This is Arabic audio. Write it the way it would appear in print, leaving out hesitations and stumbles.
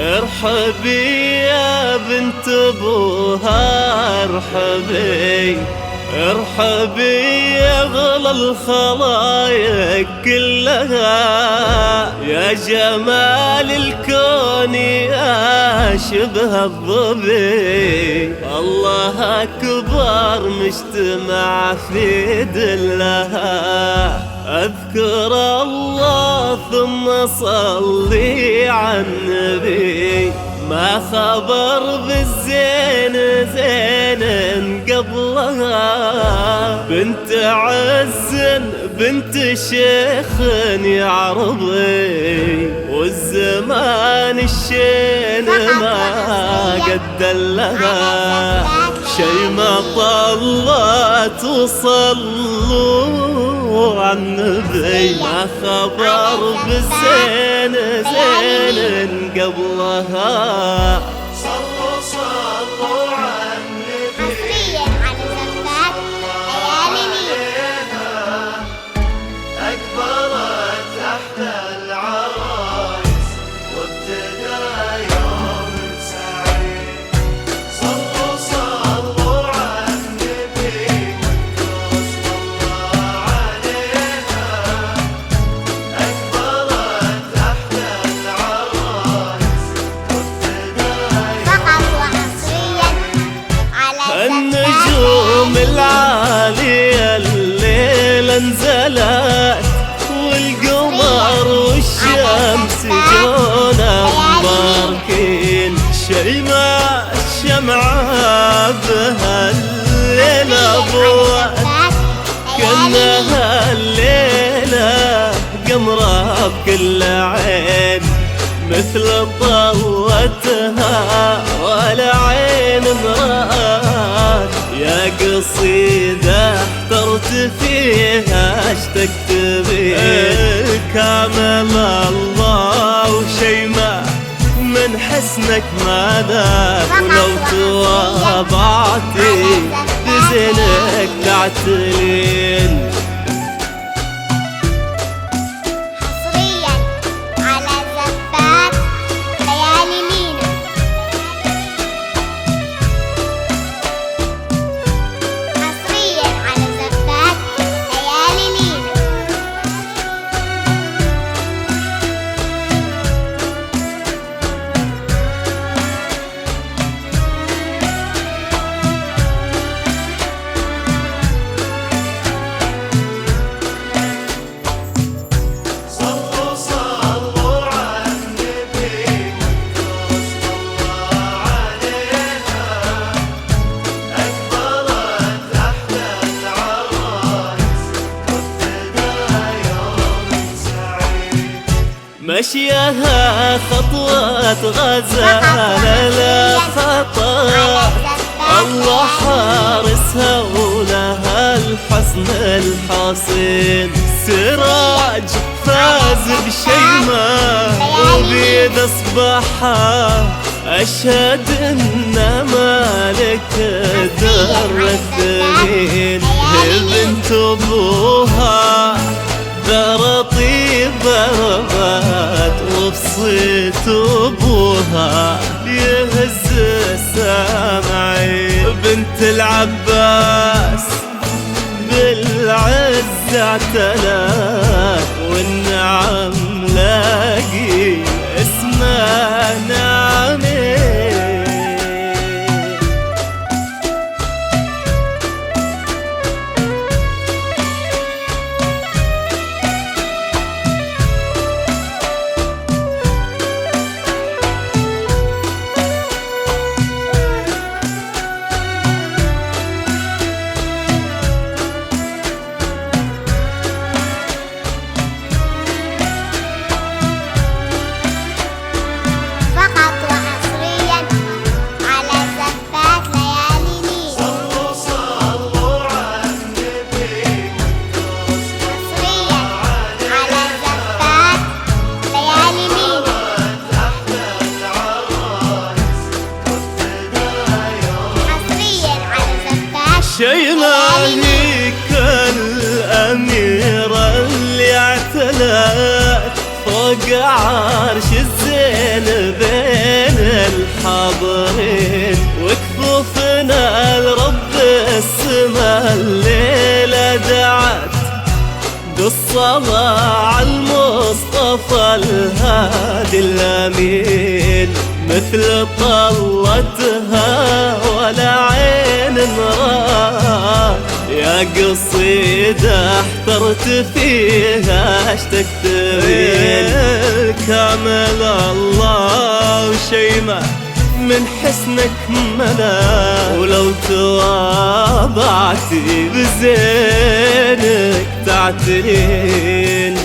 ارحبي يا بنت ابوها ارحبي، ارحبي يا اغلى الخلايق كلها، يا جمال الكون يا شبه الظبي، الله اكبر مجتمع في دلها، اذكر الله ثم صلي على النبي، ما خبر بالزين زين قبلها، بنت عز بنت شيخ يا ربي، والزمان الشين ما قد لها، شي ما طلت وصلوا على النبي، ما خبر بالزين زين قبلها، صلوا صلوا على النبي أكبرت تحت العرايس وابتدى يوم سعيد، صلوا صلوا على النبي صلى الله عليها، أكبرت تحت العرايس وابتدى فقط وحصريا على النجوم العالية الليلة نزلت، والقمر والشمس جونا مباركين، شيماء الشمعة بهالليلة ضوت، كأنها الليلة قمرة بكل عين، مثل طوتها ولا عين مرآت، يا قصيدة احترت فيها اشتقت بيه، كامل الله وشيماء من حسنك ما ذاك، ولو تواضعتي بزينك تعتلين، حصريا على زفات ليالي مينا. حصريا على زفات ليالي مينا. صلوا صلوا على النبي صلى الله عليها، أكبرت تحت العرايس وابتدى يوم سعيد، مشيها خطوة غزالة لا خطأ، الله حارسها ولها الحسن الحصين، سراج فاز بشيماء وبيد اصبحها، اشهد ان مالك در الثمين، هي بنت ابوها ذر طيب ربات، وبصيت ابوها يهز السامعين، بنت العباس بالعز اعتلت، والنعم لاقي اسمها نعمين. فقط وحصريا على زفات ليالي مينا. صلوا صلوا على النبي حصريا على زفات ليالي مينا. تحت العرايس وابتدى يوم حصريا على زفات شيماء هيك الأميرة اللي اعتلت فوق عرش الزين بين الليلة دعت بالصلاة على المصطفى الهادي الأمين، مثل طلتها ولا عين راه. يا قصيدة احترت فيها اش تكتبين، كامل الله وشيمة من حسنك ملا، ولو تواضعتي بزينك تعترين.